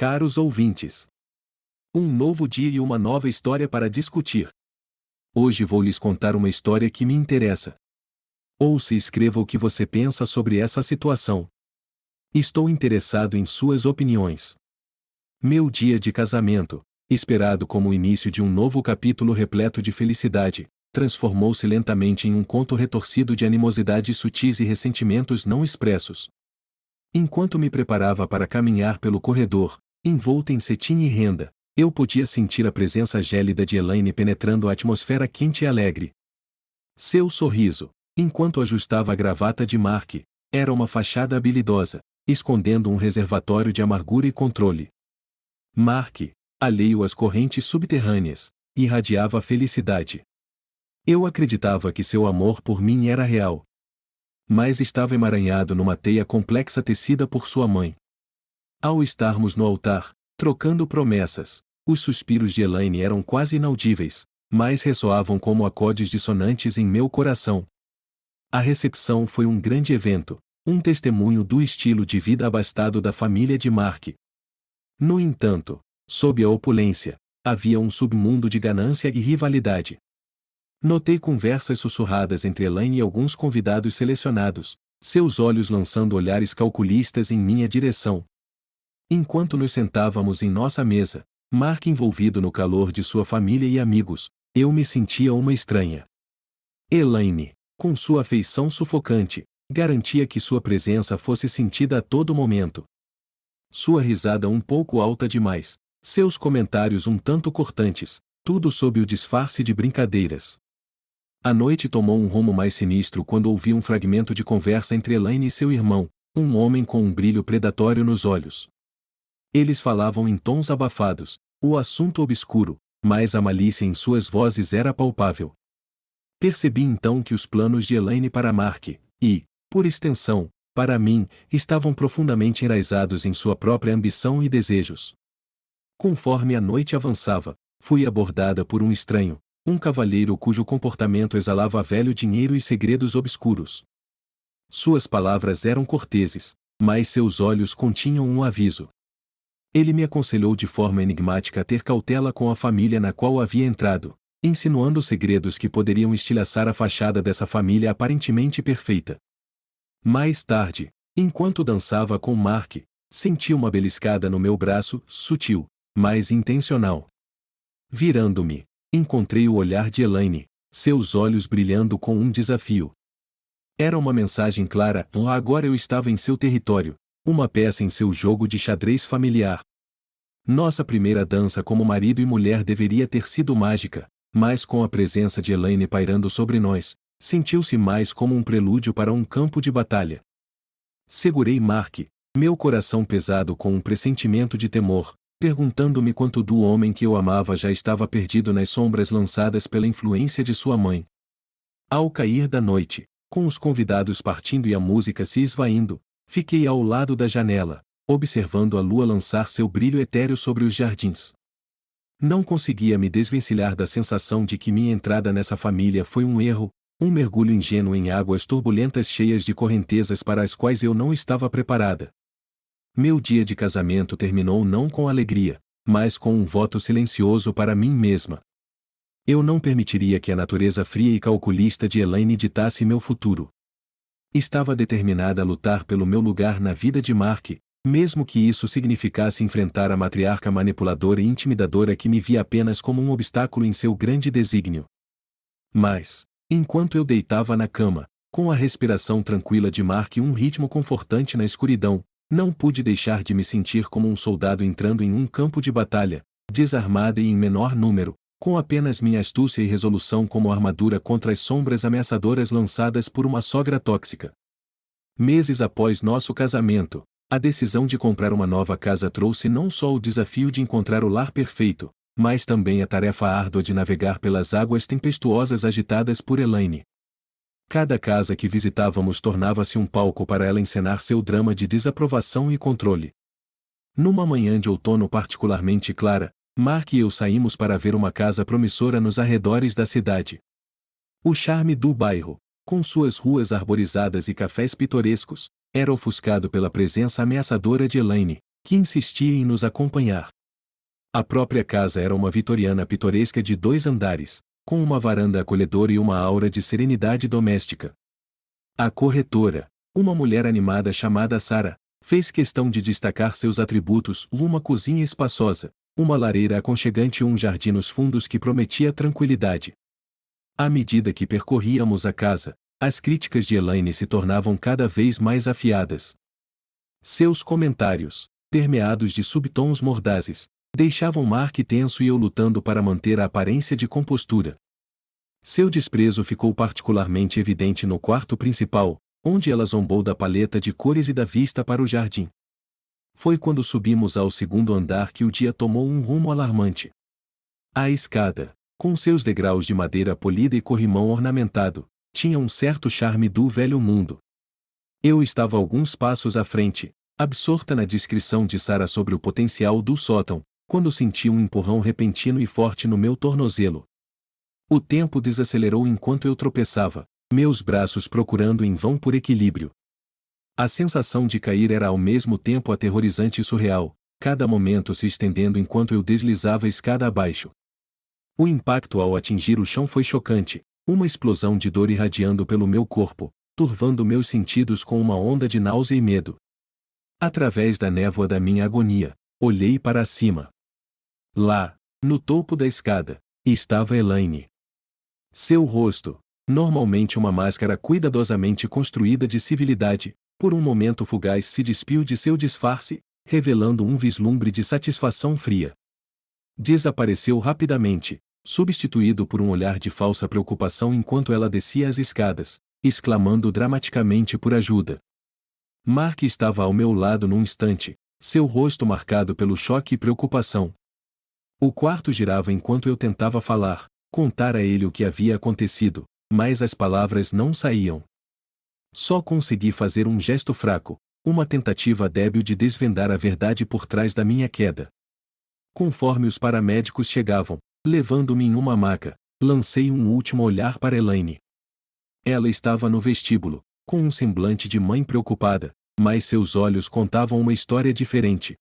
Caros ouvintes, um novo dia e uma nova história para discutir. Hoje vou lhes contar uma história que me interessa. Ouça e escreva o que você pensa sobre essa situação. Estou interessado em suas opiniões. Meu dia de casamento, esperado como o início de um novo capítulo repleto de felicidade, transformou-se lentamente em um conto retorcido de animosidades sutis e ressentimentos não expressos. Enquanto me preparava para caminhar pelo corredor, envolta em cetim e renda, eu podia sentir a presença gélida de Elaine penetrando a atmosfera quente e alegre. Seu sorriso, enquanto ajustava a gravata de Mark, era uma fachada habilidosa, escondendo um reservatório de amargura e controle. Mark, alheio às correntes subterrâneas, irradiava felicidade. Eu acreditava que seu amor por mim era real. Mas estava emaranhado numa teia complexa tecida por sua mãe. Ao estarmos no altar, trocando promessas, os suspiros de Elaine eram quase inaudíveis, mas ressoavam como acordes dissonantes em meu coração. A recepção foi um grande evento, um testemunho do estilo de vida abastado da família de Mark. No entanto, sob a opulência, havia um submundo de ganância e rivalidade. Notei conversas sussurradas entre Elaine e alguns convidados selecionados, seus olhos lançando olhares calculistas em minha direção. Enquanto nos sentávamos em nossa mesa, Mark envolvido no calor de sua família e amigos, eu me sentia uma estranha. Elaine, com sua afeição sufocante, garantia que sua presença fosse sentida a todo momento. Sua risada um pouco alta demais, seus comentários um tanto cortantes, tudo sob o disfarce de brincadeiras. A noite tomou um rumo mais sinistro quando ouvi um fragmento de conversa entre Elaine e seu irmão, um homem com um brilho predatório nos olhos. Eles falavam em tons abafados, o assunto obscuro, mas a malícia em suas vozes era palpável. Percebi então que os planos de Elaine para Mark, e, por extensão, para mim, estavam profundamente enraizados em sua própria ambição e desejos. Conforme a noite avançava, fui abordada por um estranho, um cavalheiro cujo comportamento exalava velho dinheiro e segredos obscuros. Suas palavras eram corteses, mas seus olhos continham um aviso. Ele me aconselhou de forma enigmática a ter cautela com a família na qual havia entrado, insinuando segredos que poderiam estilhaçar a fachada dessa família aparentemente perfeita. Mais tarde, enquanto dançava com Mark, senti uma beliscada no meu braço, sutil, mas intencional. Virando-me, encontrei o olhar de Elaine, seus olhos brilhando com um desafio. Era uma mensagem clara: agora eu estava em seu território, uma peça em seu jogo de xadrez familiar. Nossa primeira dança como marido e mulher deveria ter sido mágica, mas com a presença de Elaine pairando sobre nós, sentiu-se mais como um prelúdio para um campo de batalha. Segurei Mark, meu coração pesado com um pressentimento de temor, perguntando-me quanto do homem que eu amava já estava perdido nas sombras lançadas pela influência de sua mãe. Ao cair da noite, com os convidados partindo e a música se esvaindo, fiquei ao lado da janela, observando a lua lançar seu brilho etéreo sobre os jardins. Não conseguia me desvencilhar da sensação de que minha entrada nessa família foi um erro, um mergulho ingênuo em águas turbulentas cheias de correntezas para as quais eu não estava preparada. Meu dia de casamento terminou não com alegria, mas com um voto silencioso para mim mesma. Eu não permitiria que a natureza fria e calculista de Elaine ditasse meu futuro. Estava determinada a lutar pelo meu lugar na vida de Mark, mesmo que isso significasse enfrentar a matriarca manipuladora e intimidadora que me via apenas como um obstáculo em seu grande desígnio. Mas, enquanto eu deitava na cama, com a respiração tranquila de Mark e um ritmo confortante na escuridão, não pude deixar de me sentir como um soldado entrando em um campo de batalha, desarmado e em menor número, com apenas minha astúcia e resolução como armadura contra as sombras ameaçadoras lançadas por uma sogra tóxica. Meses após nosso casamento, a decisão de comprar uma nova casa trouxe não só o desafio de encontrar o lar perfeito, mas também a tarefa árdua de navegar pelas águas tempestuosas agitadas por Elaine. Cada casa que visitávamos tornava-se um palco para ela encenar seu drama de desaprovação e controle. Numa manhã de outono particularmente clara, Mark e eu saímos para ver uma casa promissora nos arredores da cidade. O charme do bairro, com suas ruas arborizadas e cafés pitorescos, era ofuscado pela presença ameaçadora de Elaine, que insistia em nos acompanhar. A própria casa era uma vitoriana pitoresca de 2 andares, com uma varanda acolhedora e uma aura de serenidade doméstica. A corretora, uma mulher animada chamada Sarah, fez questão de destacar seus atributos: uma cozinha espaçosa, uma lareira aconchegante e um jardim nos fundos que prometia tranquilidade. À medida que percorríamos a casa, as críticas de Elaine se tornavam cada vez mais afiadas. Seus comentários, permeados de subtons mordazes, deixavam Mark tenso e eu lutando para manter a aparência de compostura. Seu desprezo ficou particularmente evidente no quarto principal, onde ela zombou da paleta de cores e da vista para o jardim. Foi quando subimos ao 2º andar que o dia tomou um rumo alarmante. A escada, com seus degraus de madeira polida e corrimão ornamentado, tinha um certo charme do velho mundo. Eu estava alguns passos à frente, absorta na descrição de Sarah sobre o potencial do sótão, quando senti um empurrão repentino e forte no meu tornozelo. O tempo desacelerou enquanto eu tropeçava, meus braços procurando em vão por equilíbrio. A sensação de cair era ao mesmo tempo aterrorizante e surreal, cada momento se estendendo enquanto eu deslizava escada abaixo. O impacto ao atingir o chão foi chocante, uma explosão de dor irradiando pelo meu corpo, turvando meus sentidos com uma onda de náusea e medo. Através da névoa da minha agonia, olhei para cima. Lá, no topo da escada, estava Elaine. Seu rosto, normalmente uma máscara cuidadosamente construída de civilidade, por um momento fugaz se despiu de seu disfarce, revelando um vislumbre de satisfação fria. Desapareceu rapidamente, substituído por um olhar de falsa preocupação enquanto ela descia as escadas, exclamando dramaticamente por ajuda. Mark estava ao meu lado num instante, seu rosto marcado pelo choque e preocupação. O quarto girava enquanto eu tentava falar, contar a ele o que havia acontecido, mas as palavras não saíam. Só consegui fazer um gesto fraco, uma tentativa débil de desvendar a verdade por trás da minha queda. Conforme os paramédicos chegavam, levando-me em uma maca, lancei um último olhar para Elaine. Ela estava no vestíbulo, com um semblante de mãe preocupada, mas seus olhos contavam uma história diferente.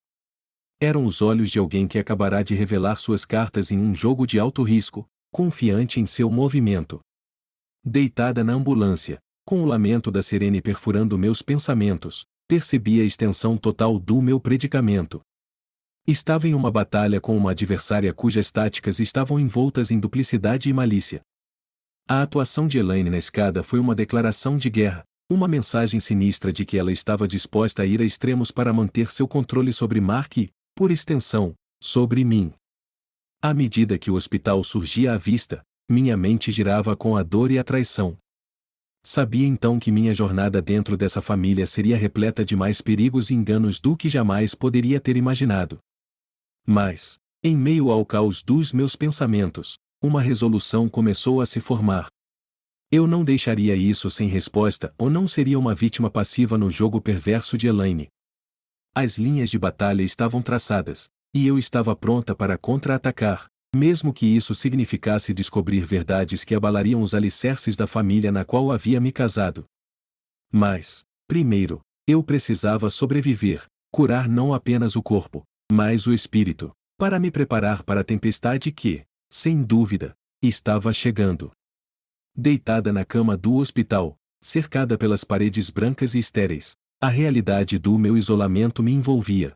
Eram os olhos de alguém que acabará de revelar suas cartas em um jogo de alto risco, confiante em seu movimento. Deitada na ambulância, com o lamento da sirene perfurando meus pensamentos, percebi a extensão total do meu predicamento. Estava em uma batalha com uma adversária cujas táticas estavam envoltas em duplicidade e malícia. A atuação de Elaine na escada foi uma declaração de guerra, uma mensagem sinistra de que ela estava disposta a ir a extremos para manter seu controle sobre Mark e, por extensão, sobre mim. À medida que o hospital surgia à vista, minha mente girava com a dor e a traição. Sabia então que minha jornada dentro dessa família seria repleta de mais perigos e enganos do que jamais poderia ter imaginado. Mas, em meio ao caos dos meus pensamentos, uma resolução começou a se formar. Eu não deixaria isso sem resposta ou não seria uma vítima passiva no jogo perverso de Elaine. As linhas de batalha estavam traçadas, e eu estava pronta para contra-atacar, mesmo que isso significasse descobrir verdades que abalariam os alicerces da família na qual havia me casado. Mas, primeiro, eu precisava sobreviver, curar não apenas o corpo, mas o espírito, para me preparar para a tempestade que, sem dúvida, estava chegando. Deitada na cama do hospital, cercada pelas paredes brancas e estéreis, a realidade do meu isolamento me envolvia.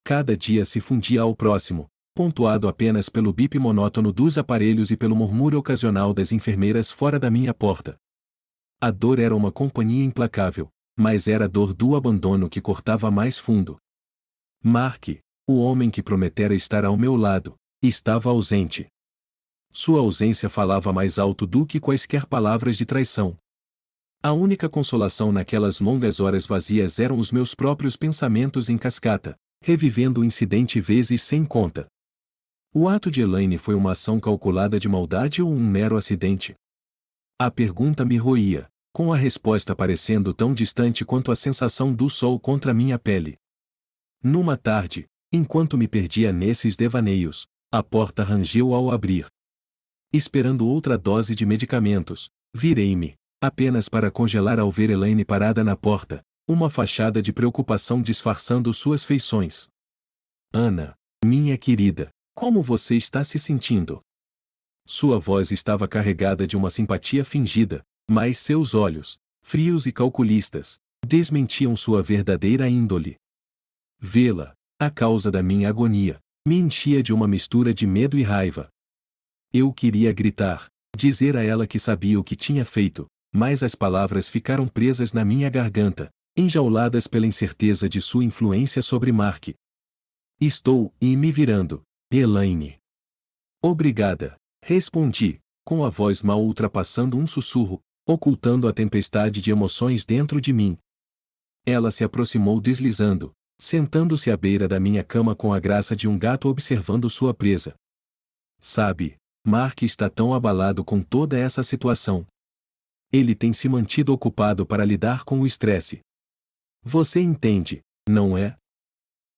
Cada dia se fundia ao próximo, pontuado apenas pelo bip monótono dos aparelhos e pelo murmúrio ocasional das enfermeiras fora da minha porta. A dor era uma companhia implacável, mas era a dor do abandono que cortava mais fundo. Mark, o homem que prometera estar ao meu lado, estava ausente. Sua ausência falava mais alto do que quaisquer palavras de traição. A única consolação naquelas longas horas vazias eram os meus próprios pensamentos em cascata, revivendo o incidente vezes sem conta. O ato de Elaine foi uma ação calculada de maldade ou um mero acidente? A pergunta me roía, com a resposta parecendo tão distante quanto a sensação do sol contra minha pele. Numa tarde, enquanto me perdia nesses devaneios, a porta rangeu ao abrir. Esperando outra dose de medicamentos, virei-me, apenas para congelar ao ver Elaine parada na porta, uma fachada de preocupação disfarçando suas feições. Ana, minha querida, como você está se sentindo? Sua voz estava carregada de uma simpatia fingida, mas seus olhos, frios e calculistas, desmentiam sua verdadeira índole. Vê-la, a causa da minha agonia, me enchia de uma mistura de medo e raiva. Eu queria gritar, dizer a ela que sabia o que tinha feito, mas as palavras ficaram presas na minha garganta, enjauladas pela incerteza de sua influência sobre Mark. Estou, e me virando, Elaine. Obrigada, respondi, com a voz mal ultrapassando um sussurro, ocultando a tempestade de emoções dentro de mim. Ela se aproximou deslizando, sentando-se à beira da minha cama com a graça de um gato observando sua presa. Sabe, Mark está tão abalado com toda essa situação. Ele tem se mantido ocupado para lidar com o estresse. Você entende, não é?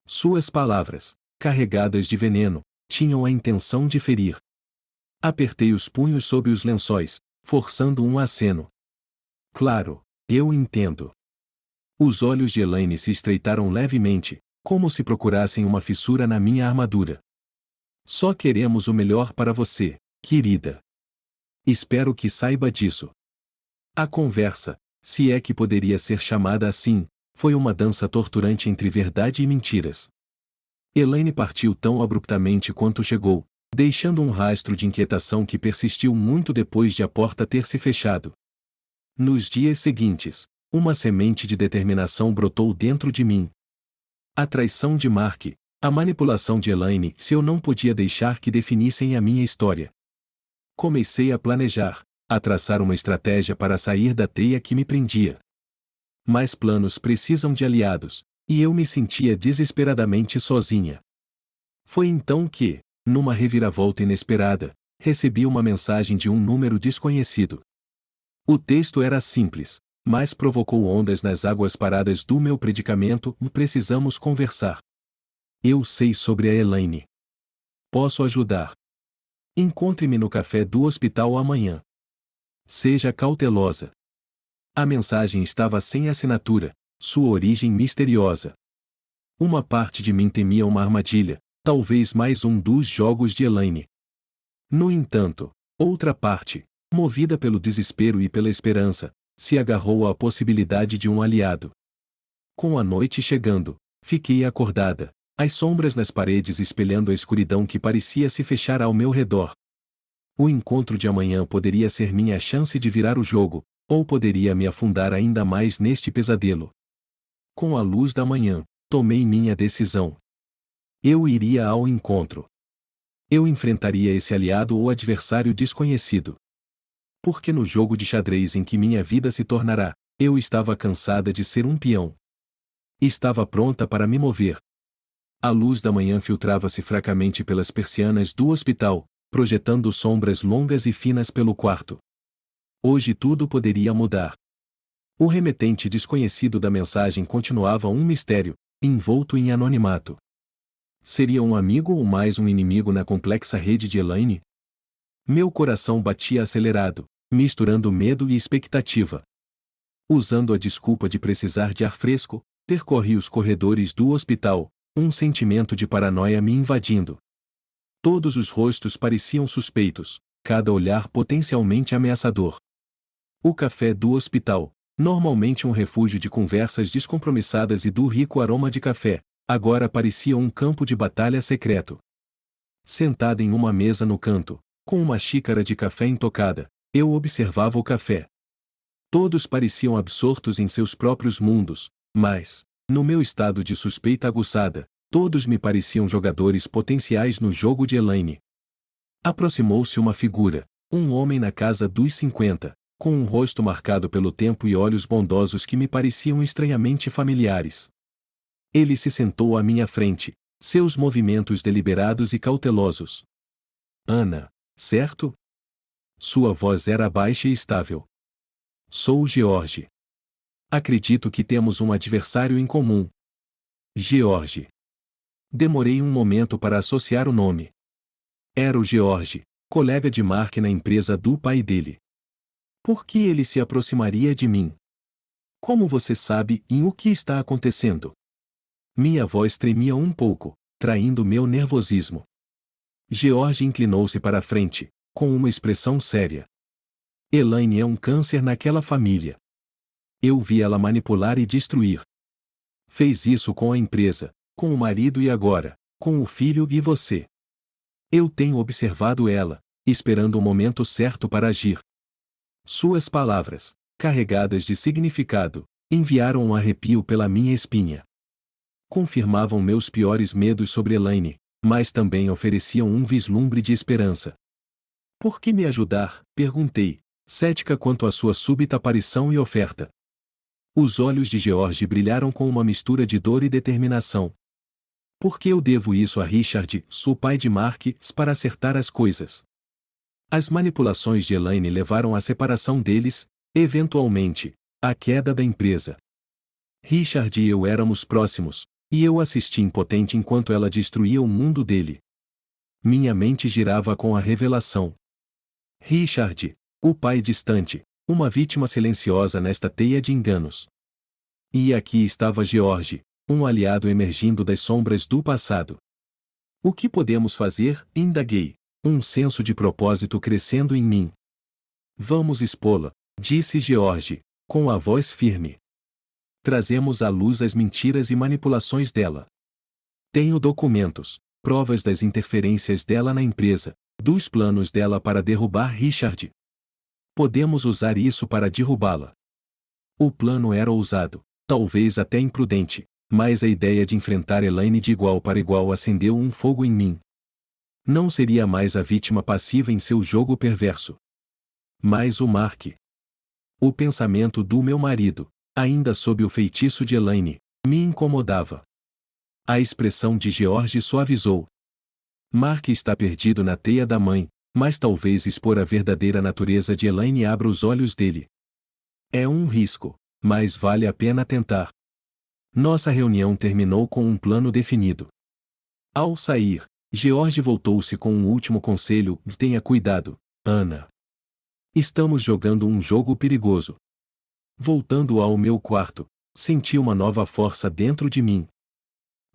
Suas palavras, carregadas de veneno, tinham a intenção de ferir. Apertei os punhos sob os lençóis, forçando um aceno. Claro, eu entendo. Os olhos de Elaine se estreitaram levemente, como se procurassem uma fissura na minha armadura. Só queremos o melhor para você, querida. Espero que saiba disso. A conversa, se é que poderia ser chamada assim, foi uma dança torturante entre verdade e mentiras. Elaine partiu tão abruptamente quanto chegou, deixando um rastro de inquietação que persistiu muito depois de a porta ter se fechado. Nos dias seguintes, uma semente de determinação brotou dentro de mim. A traição de Mark, a manipulação de Elaine, se eu não podia deixar que definissem a minha história. Comecei a planejar, a traçar uma estratégia para sair da teia que me prendia. Mas planos precisam de aliados, e eu me sentia desesperadamente sozinha. Foi então que, numa reviravolta inesperada, recebi uma mensagem de um número desconhecido. O texto era simples, mas provocou ondas nas águas paradas do meu predicamento e precisamos conversar. Eu sei sobre a Elaine. Posso ajudar. Encontre-me no café do hospital amanhã. Seja cautelosa. A mensagem estava sem assinatura, sua origem misteriosa. Uma parte de mim temia uma armadilha, talvez mais um dos jogos de Elaine. No entanto, outra parte, movida pelo desespero e pela esperança, se agarrou à possibilidade de um aliado. Com a noite chegando, fiquei acordada, as sombras nas paredes espelhando a escuridão que parecia se fechar ao meu redor. O encontro de amanhã poderia ser minha chance de virar o jogo, ou poderia me afundar ainda mais neste pesadelo. Com a luz da manhã, tomei minha decisão. Eu iria ao encontro. Eu enfrentaria esse aliado ou adversário desconhecido. Porque no jogo de xadrez em que minha vida se tornará, eu estava cansada de ser um peão. Estava pronta para me mover. A luz da manhã filtrava-se fracamente pelas persianas do hospital, projetando sombras longas e finas pelo quarto. Hoje tudo poderia mudar. O remetente desconhecido da mensagem continuava um mistério, envolto em anonimato. Seria um amigo ou mais um inimigo na complexa rede de Elaine? Meu coração batia acelerado, misturando medo e expectativa. Usando a desculpa de precisar de ar fresco, percorri os corredores do hospital, um sentimento de paranoia me invadindo. Todos os rostos pareciam suspeitos, cada olhar potencialmente ameaçador. O café do hospital, normalmente um refúgio de conversas descompromissadas e do rico aroma de café, agora parecia um campo de batalha secreto. Sentada em uma mesa no canto, com uma xícara de café intocada, eu observava o café. Todos pareciam absortos em seus próprios mundos, mas, no meu estado de suspeita aguçada, todos me pareciam jogadores potenciais no jogo de Elaine. Aproximou-se uma figura, um homem na casa dos 50, com um rosto marcado pelo tempo e olhos bondosos que me pareciam estranhamente familiares. Ele se sentou à minha frente, seus movimentos deliberados e cautelosos. Ana, certo? Sua voz era baixa e estável. Sou George. Acredito que temos um adversário em comum. George. Demorei um momento para associar o nome. Era o George, colega de Mark na empresa do pai dele. Por que ele se aproximaria de mim? Como você sabe em o que está acontecendo? Minha voz tremia um pouco, traindo meu nervosismo. George inclinou-se para a frente, com uma expressão séria. Elaine é um câncer naquela família. Eu vi ela manipular e destruir. Fez isso com a empresa, com o marido e agora, com o filho e você. Eu tenho observado ela, esperando o momento certo para agir. Suas palavras, carregadas de significado, enviaram um arrepio pela minha espinha. Confirmavam meus piores medos sobre Elaine, mas também ofereciam um vislumbre de esperança. Por que me ajudar? Perguntei, cética quanto à sua súbita aparição e oferta. Os olhos de George brilharam com uma mistura de dor e determinação. Por que eu devo isso a Richard, o pai de Mark, para acertar as coisas? As manipulações de Elaine levaram à separação deles, eventualmente, à queda da empresa. Richard e eu éramos próximos, e eu assisti impotente enquanto ela destruía o mundo dele. Minha mente girava com a revelação. Richard, o pai distante, uma vítima silenciosa nesta teia de enganos. E aqui estava George, um aliado emergindo das sombras do passado. O que podemos fazer? Indaguei, um senso de propósito crescendo em mim. Vamos expô-la, disse George, com a voz firme. Trazemos à luz as mentiras e manipulações dela. Tenho documentos, provas das interferências dela na empresa, dos planos dela para derrubar Richard. Podemos usar isso para derrubá-la. O plano era ousado, talvez até imprudente, mas a ideia de enfrentar Elaine de igual para igual acendeu um fogo em mim. Não seria mais a vítima passiva em seu jogo perverso. Mas o Mark. O pensamento do meu marido, ainda sob o feitiço de Elaine, me incomodava. A expressão de George suavizou. Mark está perdido na teia da mãe, mas talvez expor a verdadeira natureza de Elaine abra os olhos dele. É um risco, mas vale a pena tentar. Nossa reunião terminou com um plano definido. Ao sair, George voltou-se com um último conselho: tenha cuidado, Ana. Estamos jogando um jogo perigoso. Voltando ao meu quarto, senti uma nova força dentro de mim.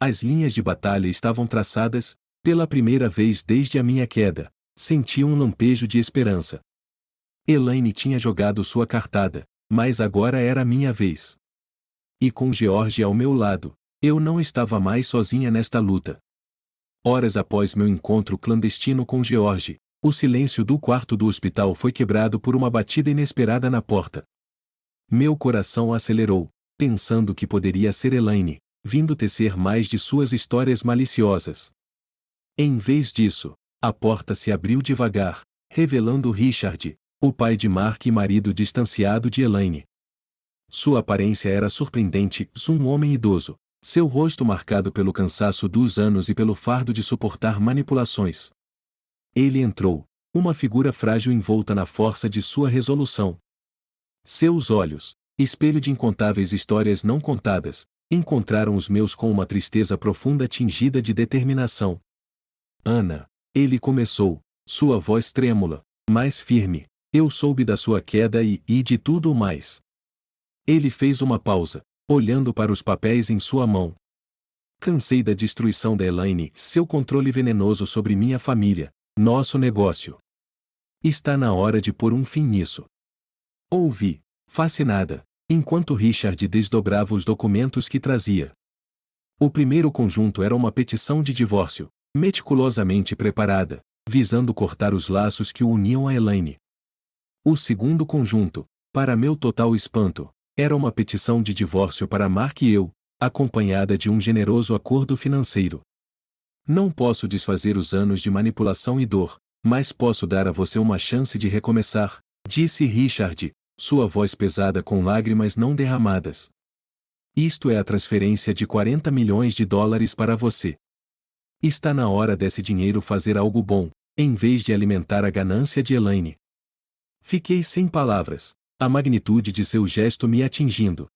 As linhas de batalha estavam traçadas, pela primeira vez desde a minha queda, senti um lampejo de esperança. Elaine tinha jogado sua cartada, mas agora era minha vez. E com George ao meu lado, eu não estava mais sozinha nesta luta. Horas após meu encontro clandestino com George, o silêncio do quarto do hospital foi quebrado por uma batida inesperada na porta. Meu coração acelerou, pensando que poderia ser Elaine, vindo tecer mais de suas histórias maliciosas. Em vez disso, a porta se abriu devagar, revelando Richard, o pai de Mark e marido distanciado de Elaine. Sua aparência era surpreendente, um homem idoso, seu rosto marcado pelo cansaço dos anos e pelo fardo de suportar manipulações. Ele entrou, uma figura frágil envolta na força de sua resolução. Seus olhos, espelho de incontáveis histórias não contadas, encontraram os meus com uma tristeza profunda tingida de determinação. Ana, ele começou, sua voz trêmula, mas firme, eu soube da sua queda e de tudo mais. Ele fez uma pausa, olhando para os papéis em sua mão. Cansei da destruição da Elaine, seu controle venenoso sobre minha família, nosso negócio. Está na hora de pôr um fim nisso. Ouvi, fascinada, enquanto Richard desdobrava os documentos que trazia. O primeiro conjunto era uma petição de divórcio, meticulosamente preparada, visando cortar os laços que o uniam a Elaine. O segundo conjunto, para meu total espanto, era uma petição de divórcio para Mark e eu, acompanhada de um generoso acordo financeiro. Não posso desfazer os anos de manipulação e dor, mas posso dar a você uma chance de recomeçar, disse Richard, sua voz pesada com lágrimas não derramadas. Isto é a transferência de $40 milhões para você. Está na hora desse dinheiro fazer algo bom, em vez de alimentar a ganância de Elaine. Fiquei sem palavras, a magnitude de seu gesto me atingindo.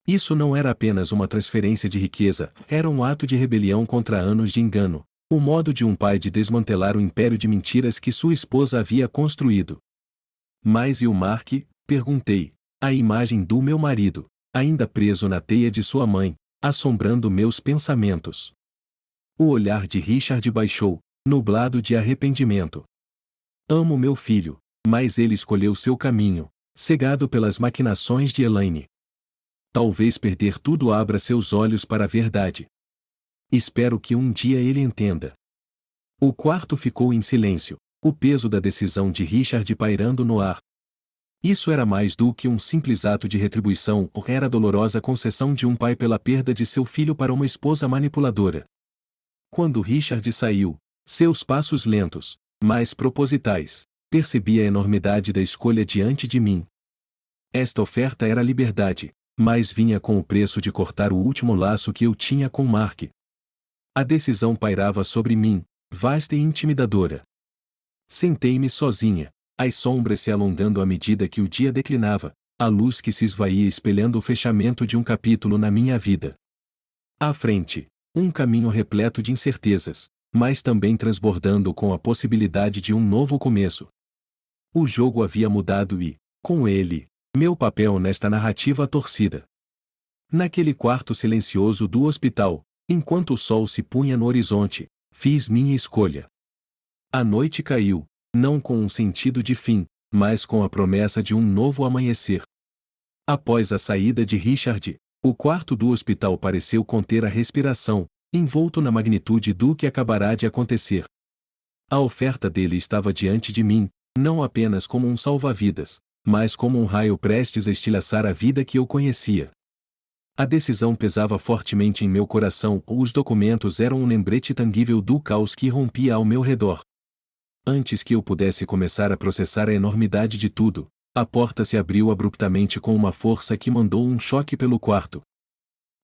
Isso não era apenas uma transferência de riqueza, era um ato de rebelião contra anos de engano, o modo de um pai de desmantelar o império de mentiras que sua esposa havia construído. Mas e o Mark? Perguntei. A imagem do meu marido. ainda preso na teia de sua mãe, assombrando meus pensamentos. O olhar de Richard baixou, nublado de arrependimento. Amo meu filho, mas ele escolheu seu caminho, cegado pelas maquinações de Elaine. Talvez perder tudo abra seus olhos para a verdade. Espero que um dia ele entenda. O quarto ficou em silêncio, o peso da decisão de Richard pairando no ar. Isso era mais do que um simples ato de retribuição, ou era a dolorosa concessão de um pai pela perda de seu filho para uma esposa manipuladora. Quando Richard saiu, seus passos lentos, mas propositais, percebi a enormidade da escolha diante de mim. Esta oferta era liberdade, mas vinha com o preço de cortar o último laço que eu tinha com Mark. A decisão pairava sobre mim, vasta e intimidadora. Sentei-me sozinha, as sombras se alongando à medida que o dia declinava, a luz que se esvaía espelhando o fechamento de um capítulo na minha vida. À frente, um caminho repleto de incertezas, mas também transbordando com a possibilidade de um novo começo. O jogo havia mudado e, com ele, meu papel nesta narrativa torcida. Naquele quarto silencioso do hospital, enquanto o sol se punha no horizonte, fiz minha escolha. A noite caiu, não com um sentido de fim, mas com a promessa de um novo amanhecer. Após a saída de Richard, o quarto do hospital pareceu conter a respiração, envolto na magnitude do que acabará de acontecer. A oferta dele estava diante de mim, não apenas como um salva-vidas, mas como um raio prestes a estilhaçar a vida que eu conhecia. A decisão pesava fortemente em meu coração, os documentos eram um lembrete tangível do caos que rompia ao meu redor. Antes que eu pudesse começar a processar a enormidade de tudo, a porta se abriu abruptamente com uma força que mandou um choque pelo quarto.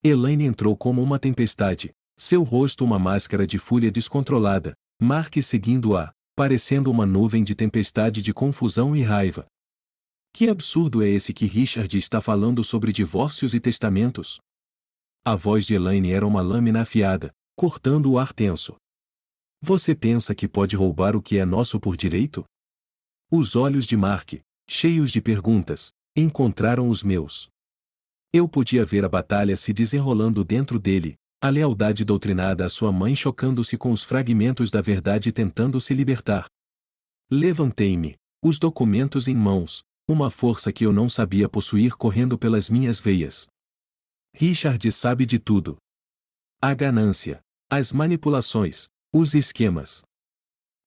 Elaine entrou como uma tempestade, seu rosto uma máscara de fúria descontrolada, Mark seguindo-a, parecendo uma nuvem de tempestade de confusão e raiva. Que absurdo é esse que Richard está falando sobre divórcios e testamentos? A voz de Elaine era uma lâmina afiada, cortando o ar tenso. Você pensa que pode roubar o que é nosso por direito? Os olhos de Mark, cheios de perguntas, encontraram os meus. Eu podia ver a batalha se desenrolando dentro dele, a lealdade doutrinada à sua mãe chocando-se com os fragmentos da verdade tentando se libertar. Levantei-me, os documentos em mãos, uma força que eu não sabia possuir correndo pelas minhas veias. Richard sabe de tudo. A ganância, as manipulações, os esquemas.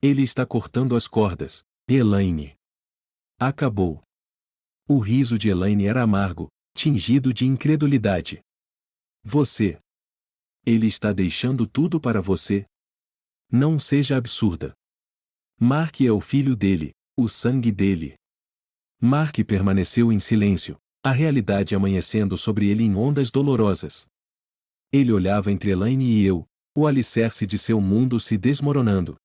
Ele está cortando as cordas, Elaine. Acabou. O riso de Elaine era amargo, tingido de incredulidade. Você. Ele está deixando tudo para você? Não seja absurda. Mark é o filho dele, o sangue dele. Mark permaneceu em silêncio, a realidade amanhecendo sobre ele em ondas dolorosas. Ele olhava entre Elaine e eu, o alicerce de seu mundo se desmoronando.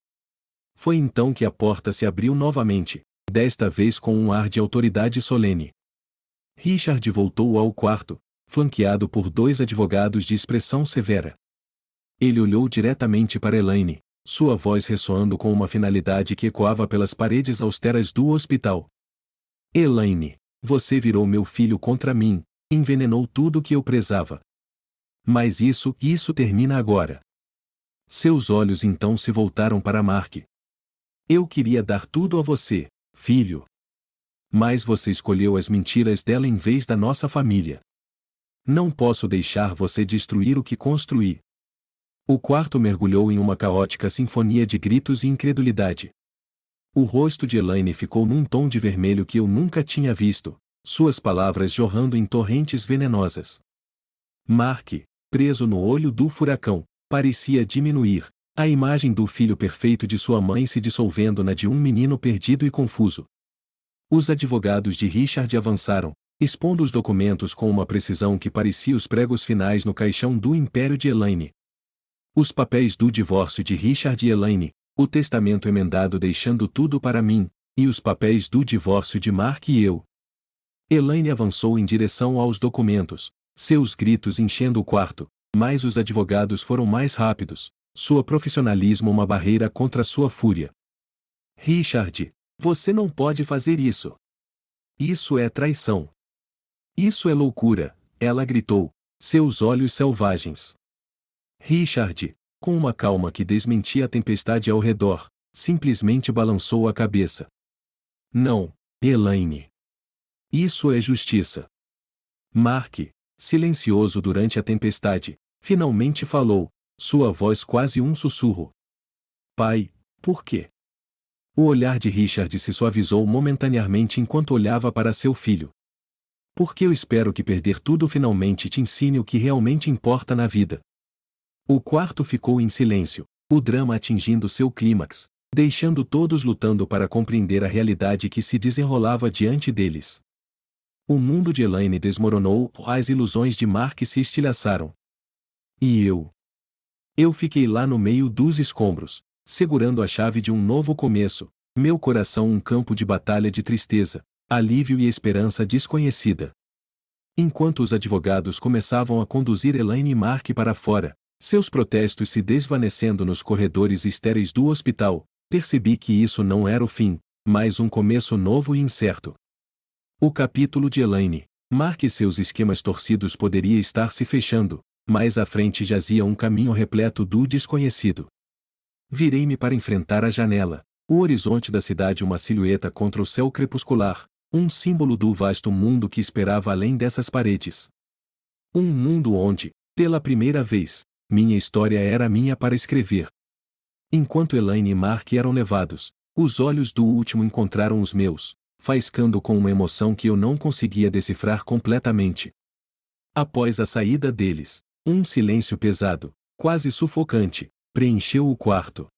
Foi então que a porta se abriu novamente, desta vez com um ar de autoridade solene. Richard voltou ao quarto, flanqueado por 2 advogados de expressão severa. Ele olhou diretamente para Elaine, sua voz ressoando com uma finalidade que ecoava pelas paredes austeras do hospital. Elaine, você virou meu filho contra mim, envenenou tudo o que eu prezava. Mas isso termina agora. Seus olhos então se voltaram para Mark. Eu queria dar tudo a você, filho. Mas você escolheu as mentiras dela em vez da nossa família. Não posso deixar você destruir o que construí. O quarto mergulhou em uma caótica sinfonia de gritos e incredulidade. O rosto de Elaine ficou num tom de vermelho que eu nunca tinha visto, suas palavras jorrando em torrentes venenosas. Mark, preso no olho do furacão, parecia diminuir, a imagem do filho perfeito de sua mãe se dissolvendo na de um menino perdido e confuso. Os advogados de Richard avançaram, expondo os documentos com uma precisão que parecia os pregos finais no caixão do império de Elaine. Os papéis do divórcio de Richard e Elaine, o testamento emendado deixando tudo para mim, e os papéis do divórcio de Mark e eu. Elaine avançou em direção aos documentos, seus gritos enchendo o quarto, mas os advogados foram mais rápidos, seu profissionalismo uma barreira contra sua fúria. Richard, você não pode fazer isso. Isso é traição. Isso é loucura, Ela gritou, seus olhos selvagens. Richard, com uma calma que desmentia a tempestade ao redor, simplesmente balançou a cabeça. Não, Elaine. Isso é justiça. Mark, silencioso durante a tempestade, finalmente falou, sua voz quase um sussurro. Pai, por quê? O olhar de Richard se suavizou momentaneamente enquanto olhava para seu filho. Porque eu espero que perder tudo finalmente te ensine o que realmente importa na vida. O quarto ficou em silêncio, o drama atingindo seu clímax, deixando todos lutando para compreender a realidade que se desenrolava diante deles. O mundo de Elaine desmoronou, as ilusões de Mark se estilhaçaram. E eu? Eu fiquei lá no meio dos escombros, segurando a chave de um novo começo, meu coração um campo de batalha de tristeza, alívio e esperança desconhecida. Enquanto os advogados começavam a conduzir Elaine e Mark para fora, seus protestos se desvanecendo nos corredores estéreis do hospital, percebi que isso não era o fim, mas um começo novo e incerto. O capítulo de Elaine, Mark e seus esquemas torcidos poderia estar se fechando, mas à frente jazia um caminho repleto do desconhecido. Virei-me para enfrentar a janela, o horizonte da cidade uma silhueta contra o céu crepuscular, um símbolo do vasto mundo que esperava além dessas paredes. Um mundo onde, pela primeira vez, minha história era minha para escrever. Enquanto Elaine e Mark eram levados, os olhos do último encontraram os meus, faiscando com uma emoção que eu não conseguia decifrar completamente. Após a saída deles, um silêncio pesado, quase sufocante, preencheu o quarto.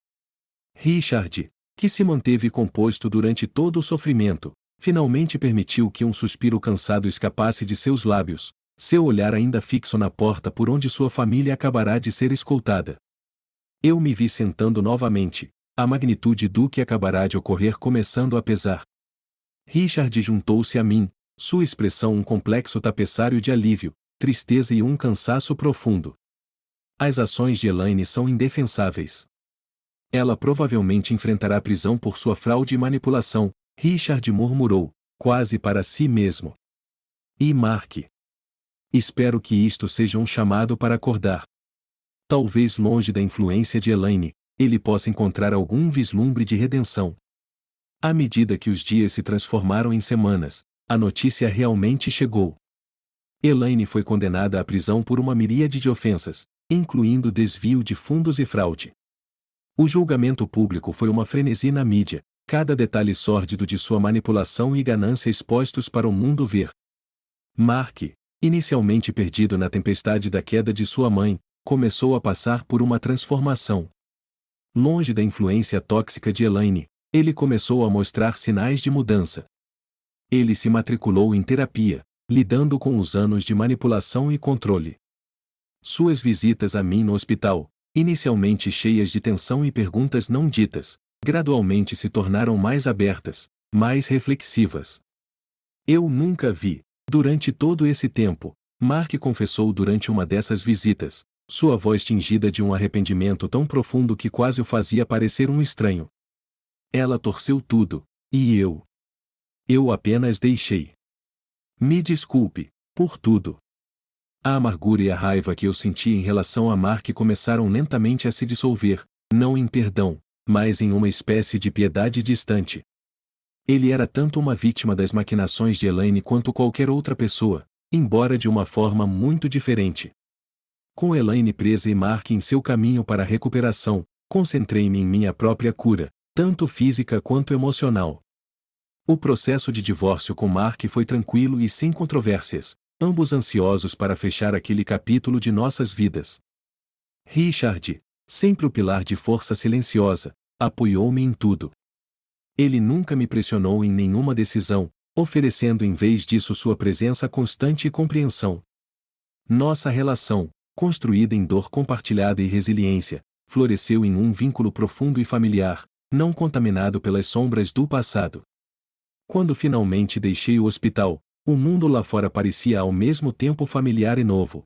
Richard, que se manteve composto durante todo o sofrimento, finalmente permitiu que um suspiro cansado escapasse de seus lábios, seu olhar ainda fixo na porta por onde sua família acabará de ser escoltada. Eu me vi sentando novamente, a magnitude do que acabará de ocorrer começando a pesar. Richard juntou-se a mim, sua expressão um complexo tapeçário de alívio, tristeza e um cansaço profundo. As ações de Elaine são indefensáveis. Ela provavelmente enfrentará prisão por sua fraude e manipulação, Richard murmurou, quase para si mesmo. E Mark? Espero que isto seja um chamado para acordar. Talvez longe da influência de Elaine, ele possa encontrar algum vislumbre de redenção. À medida que os dias se transformaram em semanas, a notícia realmente chegou. Elaine foi condenada à prisão por uma miríade de ofensas, incluindo desvio de fundos e fraude. O julgamento público foi uma frenesi na mídia, cada detalhe sórdido de sua manipulação e ganância expostos para o mundo ver. Mark, inicialmente perdido na tempestade da queda de sua mãe, começou a passar por uma transformação. Longe da influência tóxica de Elaine, ele começou a mostrar sinais de mudança. Ele se matriculou em terapia, lidando com os anos de manipulação e controle. Suas visitas a mim no hospital, inicialmente cheias de tensão e perguntas não ditas, gradualmente se tornaram mais abertas, mais reflexivas. Eu nunca vi, durante todo esse tempo, Mark confessou durante uma dessas visitas, sua voz tingida de um arrependimento tão profundo que quase o fazia parecer um estranho. Ela torceu tudo, e eu. Eu apenas deixei. Me desculpe, por tudo. A amargura e a raiva que eu senti em relação a Mark começaram lentamente a se dissolver, não em perdão, mas em uma espécie de piedade distante. Ele era tanto uma vítima das maquinações de Elaine quanto qualquer outra pessoa, embora de uma forma muito diferente. Com Elaine presa e Mark em seu caminho para a recuperação, concentrei-me em minha própria cura, tanto física quanto emocional. O processo de divórcio com Mark foi tranquilo e sem controvérsias, ambos ansiosos para fechar aquele capítulo de nossas vidas. Richard, sempre o pilar de força silenciosa, apoiou-me em tudo. Ele nunca me pressionou em nenhuma decisão, oferecendo em vez disso sua presença constante e compreensão. Nossa relação, construída em dor compartilhada e resiliência, floresceu em um vínculo profundo e familiar, não contaminado pelas sombras do passado. Quando finalmente deixei o hospital, o mundo lá fora parecia ao mesmo tempo familiar e novo.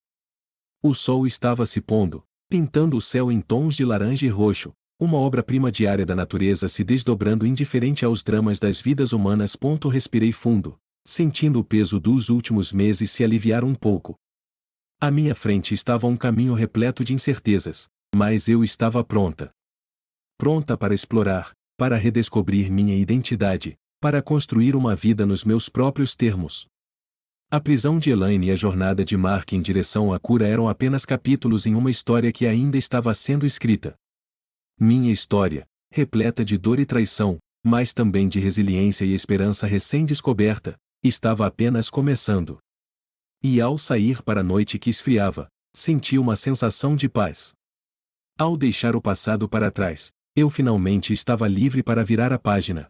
O sol estava se pondo, pintando o céu em tons de laranja e roxo, uma obra-prima diária da natureza se desdobrando indiferente aos dramas das vidas humanas. Respirei fundo, sentindo o peso dos últimos meses se aliviar um pouco, À minha frente estava um caminho repleto de incertezas, mas eu estava pronta. Pronta para explorar, para redescobrir minha identidade, para construir uma vida nos meus próprios termos. A prisão de Elaine e a jornada de Mark em direção à cura eram apenas capítulos em uma história que ainda estava sendo escrita. Minha história, repleta de dor e traição, mas também de resiliência e esperança recém-descoberta, estava apenas começando. E ao sair para a noite que esfriava, senti uma sensação de paz. Ao deixar o passado para trás, eu finalmente estava livre para virar a página.